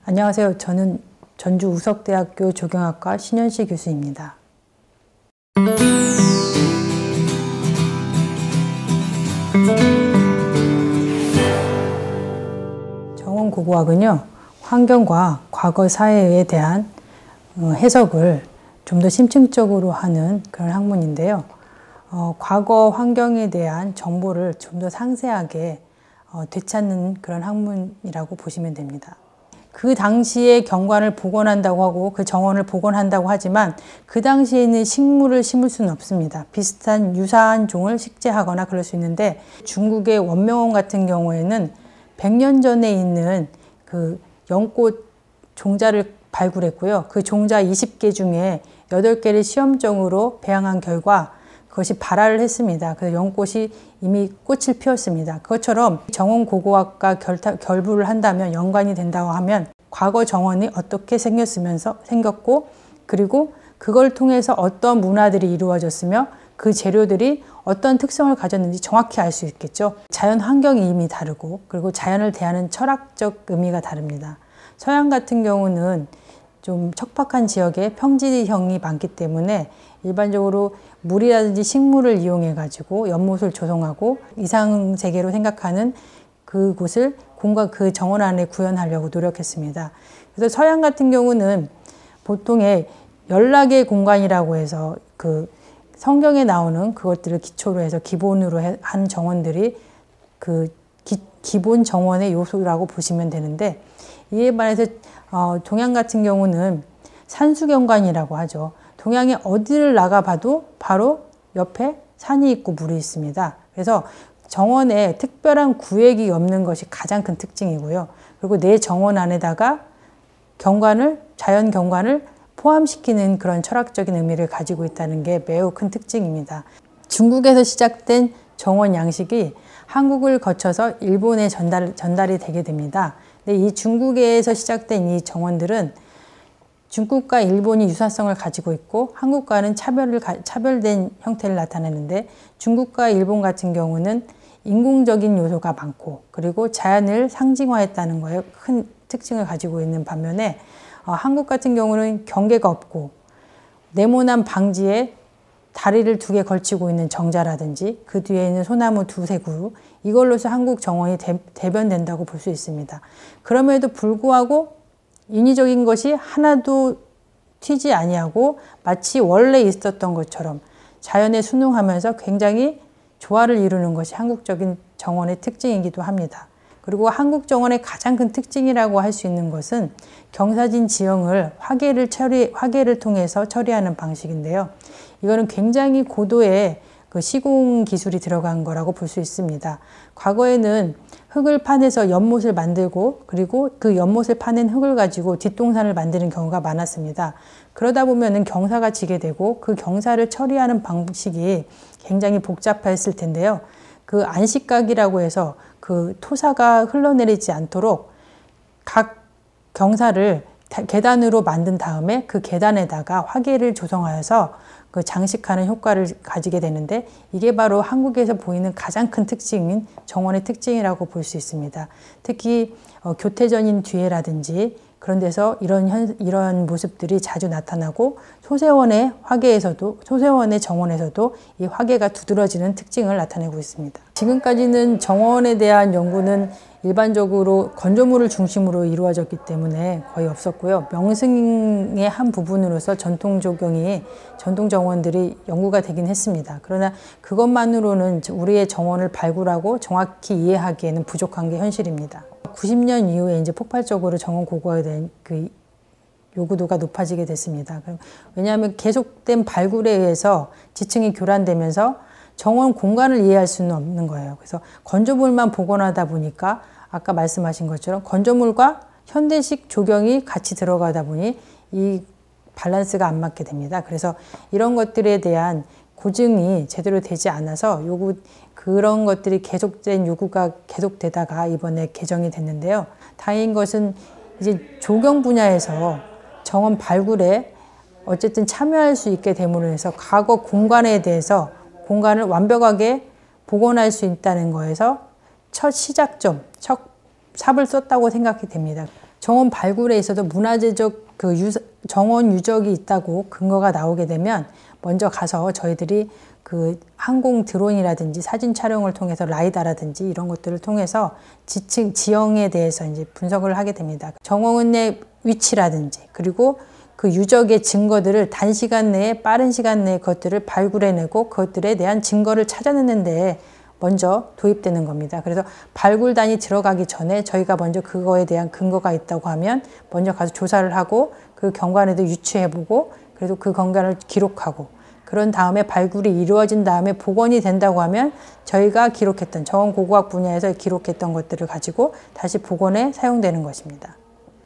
안녕하세요. 저는 전주 우석대학교 조경학과 신현시 교수입니다. 정원고고학은요, 환경과 과거 사회에 대한 해석을 좀 더 심층적으로 하는 그런 학문인데요. 과거 환경에 대한 정보를 좀 더 상세하게 되찾는 그런 학문이라고 보시면 됩니다. 그 당시에 경관을 복원한다고 하고 그 정원을 복원한다고 하지만 그 당시에는 식물을 심을 수는 없습니다. 비슷한 유사한 종을 식재하거나 그럴 수 있는데, 중국의 원명원 같은 경우에는 100년 전에 있는 그 연꽃 종자를 발굴했고요. 그 종자 20개 중에 8개를 시험적으로 배양한 결과 그것이 발화를 했습니다. 그래서 연꽃이 이미 꽃을 피웠습니다. 그것처럼 정원고고학과 결부를 한다면, 연관이 된다고 하면 과거 정원이 어떻게 생겼고, 그리고 그걸 통해서 어떤 문화들이 이루어졌으며 그 재료들이 어떤 특성을 가졌는지 정확히 알 수 있겠죠. 자연 환경이 이미 다르고, 그리고 자연을 대하는 철학적 의미가 다릅니다. 서양 같은 경우는 좀 척박한 지역에 평지형이 많기 때문에 일반적으로 물이라든지 식물을 이용해 가지고 연못을 조성하고 이상세계로 생각하는 그곳을 그 정원 안에 구현하려고 노력했습니다. 그래서 서양 같은 경우는 보통의 연락의 공간이라고 해서 그 성경에 나오는 그것들을 기초로 해서 기본으로 한 정원들이 그 기본 정원의 요소라고 보시면 되는데, 이에 반해서 동양 같은 경우는 산수경관이라고 하죠. 동양에 어디를 나가봐도 바로 옆에 산이 있고 물이 있습니다. 그래서 정원에 특별한 구획이 없는 것이 가장 큰 특징이고요. 그리고 내 정원 안에다가 자연 경관을 포함시키는 그런 철학적인 의미를 가지고 있다는 게 매우 큰 특징입니다. 중국에서 시작된 정원 양식이 한국을 거쳐서 일본에 전달이 되게 됩니다. 근데 이 중국에서 시작된 이 정원들은 중국과 일본이 유사성을 가지고 있고 한국과는 차별된 형태를 나타내는데, 중국과 일본 같은 경우는 인공적인 요소가 많고 그리고 자연을 상징화했다는 거에 큰 특징을 가지고 있는 반면에, 한국 같은 경우는 경계가 없고 네모난 방지에 다리를 2개 걸치고 있는 정자라든지 그 뒤에 있는 소나무 2-3 그루, 이걸로서 한국 정원이 대변된다고 볼 수 있습니다. 그럼에도 불구하고 인위적인 것이 하나도 튀지 아니하고 마치 원래 있었던 것처럼 자연에 순응하면서 굉장히 조화를 이루는 것이 한국적인 정원의 특징이기도 합니다. 그리고 한국 정원의 가장 큰 특징이라고 할 수 있는 것은 경사진 지형을 화계를 통해서 처리하는 방식인데요. 이거는 굉장히 고도의 그 시공 기술이 들어간 거라고 볼 수 있습니다. 과거에는 흙을 파내서 연못을 만들고 그리고 그 연못을 파낸 흙을 가지고 뒷동산을 만드는 경우가 많았습니다. 그러다 보면은 경사가 지게 되고 그 경사를 처리하는 방식이 굉장히 복잡했을 텐데요. 그 안식각이라고 해서 그 토사가 흘러내리지 않도록 각 경사를 계단으로 만든 다음에 그 계단에다가 화계를 조성하여서 그 장식하는 효과를 가지게 되는데, 이게 바로 한국에서 보이는 가장 큰 특징인 정원의 특징이라고 볼 수 있습니다. 특히 교태전인 뒤에라든지 그런 데서 이런 모습들이 자주 나타나고, 소세원의 정원에서도 이 화계가 두드러지는 특징을 나타내고 있습니다. 지금까지는 정원에 대한 연구는 일반적으로 건조물을 중심으로 이루어졌기 때문에 거의 없었고요. 명승의 한 부분으로서 전통 정원들이 연구가 되긴 했습니다. 그러나 그것만으로는 우리의 정원을 발굴하고 정확히 이해하기에는 부족한 게 현실입니다. 90년 이후에 이제 폭발적으로 정원 고고화에 대한 그 요구도가 높아지게 됐습니다. 왜냐하면 계속된 발굴에 의해서 지층이 교란되면서 정원 공간을 이해할 수는 없는 거예요. 그래서 건조물만 복원하다 보니까 아까 말씀하신 것처럼 건조물과 현대식 조경이 같이 들어가다 보니 이 밸런스가 안 맞게 됩니다. 그래서 이런 것들에 대한 고증이 제대로 되지 않아서 그런 것들이 요구가 계속되다가 이번에 개정이 됐는데요. 다행인 것은 이제 조경 분야에서 정원 발굴에 어쨌든 참여할 수 있게 됨으로 해서 과거 공간에 대해서 공간을 완벽하게 복원할 수 있다는 거에서 첫 시작점, 첫 삽을 썼다고 생각이 됩니다. 정원 발굴에 있어도 문화재적 정원 유적이 있다고 근거가 나오게 되면 먼저 가서 저희들이 그 항공 드론이라든지 사진 촬영을 통해서 라이다라든지 이런 것들을 통해서 지형에 대해서 이제 분석을 하게 됩니다. 정원의 위치라든지 그리고 그 유적의 증거들을 단시간 내에 빠른 시간 내에 그것들을 발굴해내고 그것들에 대한 증거를 찾아내는 데에 먼저 도입되는 겁니다. 그래서 발굴단이 들어가기 전에 저희가 먼저 그거에 대한 근거가 있다고 하면 먼저 가서 조사를 하고 그 경관에도 유추해보고 그래도 그 경관을 기록하고 그런 다음에 발굴이 이루어진 다음에 복원이 된다고 하면 저희가 기록했던 정원고고학 분야에서 기록했던 것들을 가지고 다시 복원에 사용되는 것입니다.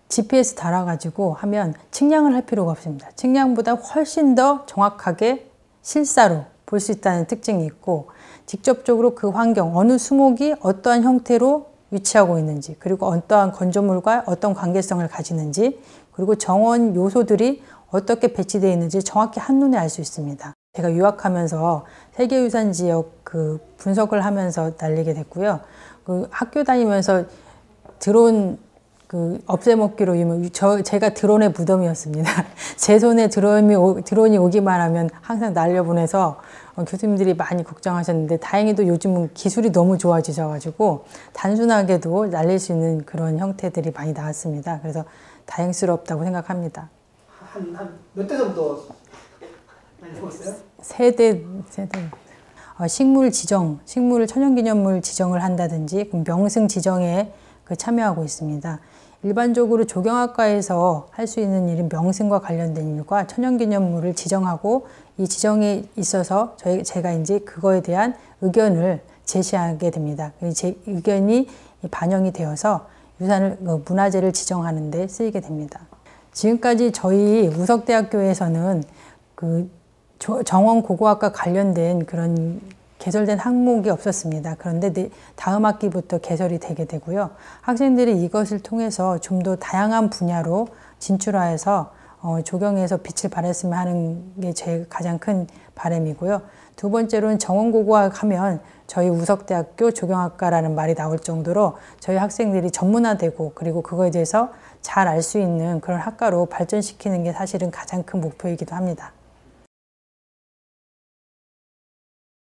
GPS 달아가지고 하면 측량을 할 필요가 없습니다. 측량보다 훨씬 더 정확하게 실사로 볼 수 있다는 특징이 있고 직접적으로 그 환경, 어느 수목이 어떠한 형태로 위치하고 있는지 그리고 어떠한 건조물과 어떤 관계성을 가지는지 그리고 정원 요소들이 어떻게 배치되어 있는지 정확히 한눈에 알 수 있습니다. 제가 유학하면서 세계유산 지역 그 분석을 하면서 날리게 됐고요. 그 학교 다니면서 드론 없애먹기로 제가 드론의 무덤이었습니다. 제 손에 드론이 오기만 하면 항상 날려보내서 교수님들이 많이 걱정하셨는데 다행히도 요즘은 기술이 너무 좋아지셔가지고 단순하게도 날릴 수 있는 그런 형태들이 많이 나왔습니다. 그래서 다행스럽다고 생각합니다. 한 몇 대 정도 날려봤어요? 세대. 식물 지정, 식물을 천연기념물 지정을 한다든지 명승 지정에 참여하고 있습니다. 일반적으로 조경학과에서 할 수 있는 일은 명승과 관련된 일과 천연기념물을 지정하고 이 지정에 있어서 제가 이제 그거에 대한 의견을 제시하게 됩니다. 제 의견이 반영이 되어서 문화재를 지정하는 데 쓰이게 됩니다. 지금까지 저희 우석대학교에서는 정원고고학과 관련된 그런 개설된 항목이 없었습니다. 그런데 다음 학기부터 개설이 되게 되고요. 학생들이 이것을 통해서 좀 더 다양한 분야로 진출하여서 조경에서 빛을 발했으면 하는 게 제 가장 큰 바람이고요. 두 번째로는 정원고고학 하면 저희 우석대학교 조경학과라는 말이 나올 정도로 저희 학생들이 전문화되고 그리고 그거에 대해서 잘 알 수 있는 그런 학과로 발전시키는 게 사실은 가장 큰 목표이기도 합니다.